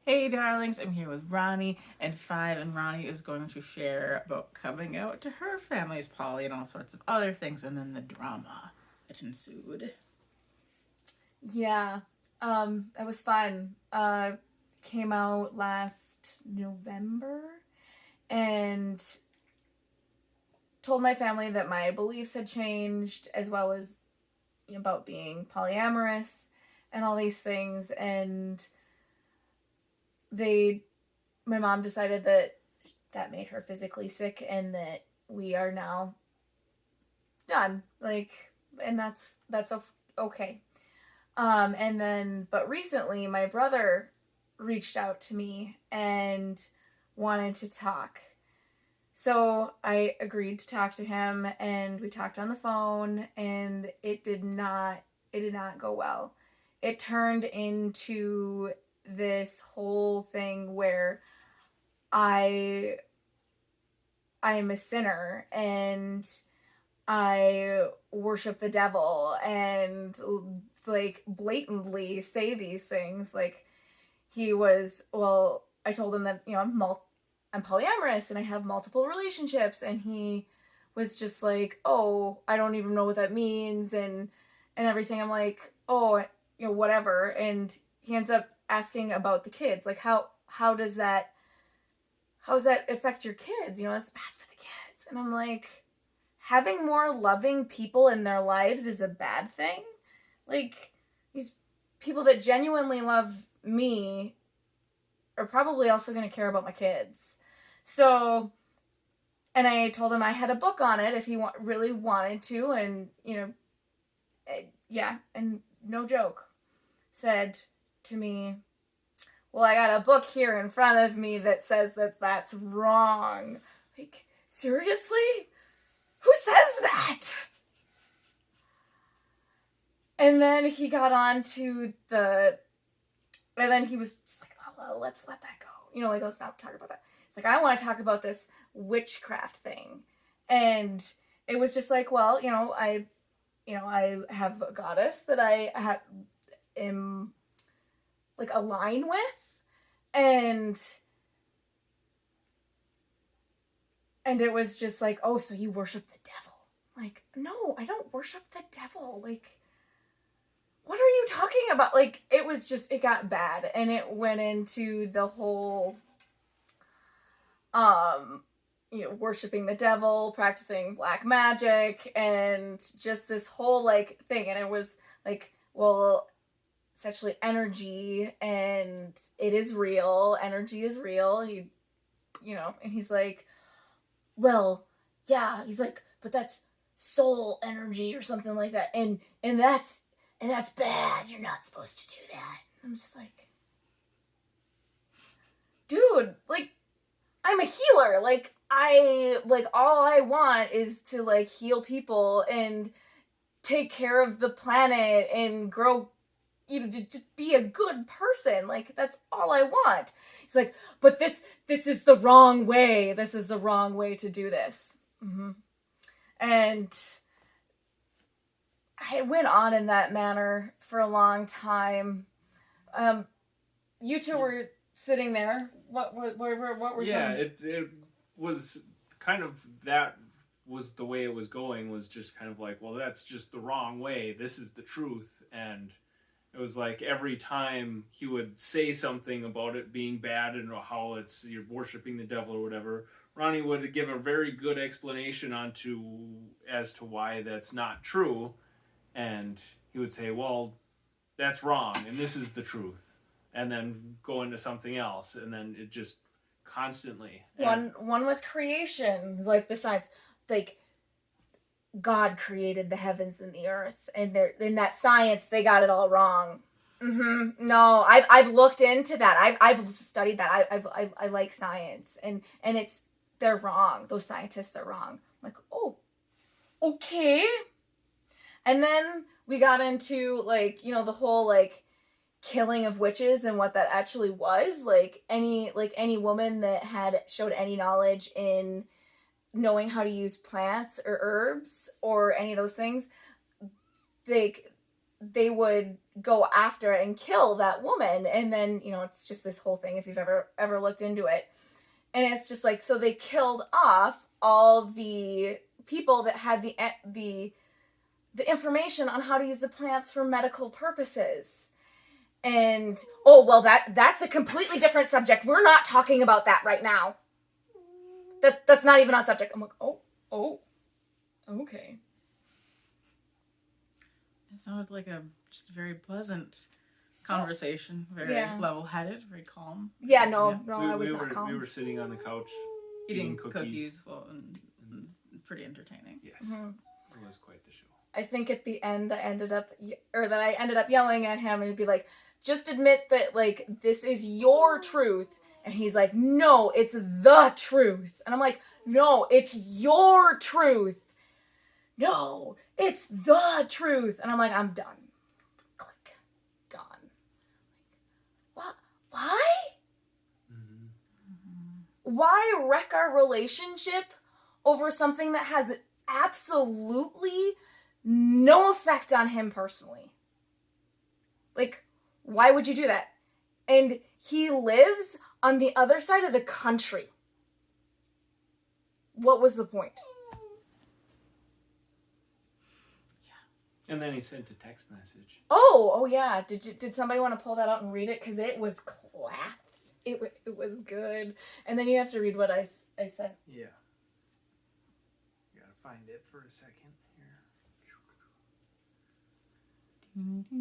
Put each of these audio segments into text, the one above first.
Hey darlings, I'm here with Ronnie and Five, and Ronnie is going to share about coming out to her family's poly and all sorts of other things, and then the drama that ensued. Yeah, it was fun. Came out last November and told my family that my beliefs had changed as well as about being polyamorous and all these things. And they, my mom decided that that made her physically sick and that we are now done. And that's okay. And then, but recently, my brother reached out to me and wanted to talk. So I agreed to talk to him, and we talked on the phone, and it did not go well. It turned into this whole thing where I I am a sinner and I worship the devil and like blatantly say these things. Like I told him that I'm polyamorous and I have multiple relationships, and he was just like, oh, I don't even know what that means, and everything. I'm like, oh, whatever. And he ends up asking about the kids, like how does that affect your kids? It's bad for the kids. And I'm like, having more loving people in their lives is a bad thing. Like, these people that genuinely love me are probably also going to care about my kids. So, and I told him I had a book on it if he really wanted to, and yeah, and no joke, said to me, well, I got a book here in front of me that says that that's wrong. Like, seriously? Who says that? And then he got on to and then he was just like, oh, let's let that go. Let's not talk about that. It's like, I want to talk about this witchcraft thing. And it was just like, well, I have a goddess that am like aligned with. And it was just like, oh, so you worship the devil. Like, no, I don't worship the devil. Like, what are you talking about? Like, it got bad, and it went into the whole worshiping the devil, practicing black magic, and just this whole like thing. And it was like, well, it's actually energy, and it is real. Energy is real. And he's like, well, yeah. He's like, but that's soul energy or something like that, and that's bad. You're not supposed to do that. I'm just like, dude, like, I'm a healer. All I want is to like heal people and take care of the planet and grow, just be a good person. Like, that's all I want. He's like, but this is the wrong way. This is the wrong way to do this. Mm-hmm. And I went on in that manner for a long time. You two were sitting there. What were Yeah, some? it was kind of that was the way it was going, was just kind of like, well, that's just the wrong way. This is the truth. And it was like every time he would say something about it being bad and how you're worshiping the devil or whatever, Ronnie would give a very good explanation as to why that's not true. And he would say, well, that's wrong and this is the truth, and then go into something else, and then it just constantly. One was creation, like the science, like God created the heavens and the earth, and in that science they got it all wrong. Mm-hmm. No, I've looked into that. I've studied that. I like science, and they're wrong. Those scientists are wrong. Like, oh, okay. And then we got into like the whole like killing of witches and what that actually was. Like any woman that had showed any knowledge in knowing how to use plants or herbs or any of those things, they they would go after and kill that woman. And then, you know, it's just this whole thing if you've ever looked into it. And it's just like, so they killed off all the people that had the information on how to use the plants for medical purposes. And, oh, well, that's a completely different subject. We're not talking about that right now. That's not even on subject. I'm like, oh, okay. It sounded like a just very pleasant conversation, very level-headed, very calm. Yeah, no, I was not calm. We were sitting on the couch eating cookies. Well, and pretty entertaining. Yes, it was quite the show. I think at the end I ended up yelling at him and he'd be like, just admit that, like, this is your truth. And he's like, no, it's the truth. And I'm like, no, it's your truth. No, it's the truth. And I'm like, I'm done. Click. Gone. What? Why? Why wreck our relationship over something that has absolutely no effect on him personally? Like, why would you do that? And he lives on the other side of the country. What was the point? And then he sent a text message. Oh yeah. Did somebody want to pull that out and read it? Because it was class. It was good. And then you have to read what I said. Yeah. You gotta find it for a second here.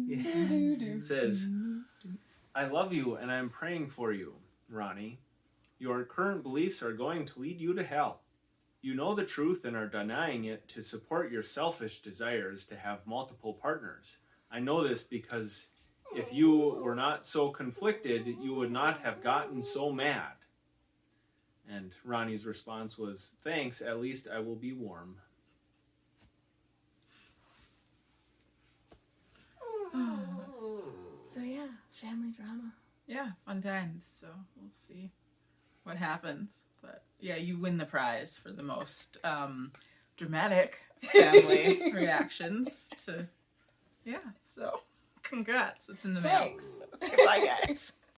Yeah. It says, I love you and I'm praying for you, Ronnie. Your current beliefs are going to lead you to hell. You know the truth and are denying it to support your selfish desires to have multiple partners. I know this because if you were not so conflicted, you would not have gotten so mad. And Ronnie's response was, thanks, at least I will be warm. So yeah, family drama. Yeah, fun times. So we'll see what happens. But yeah, you win the prize for the most dramatic family reactions to. Yeah, so congrats. It's in the mail. Thanks. Okay, bye guys.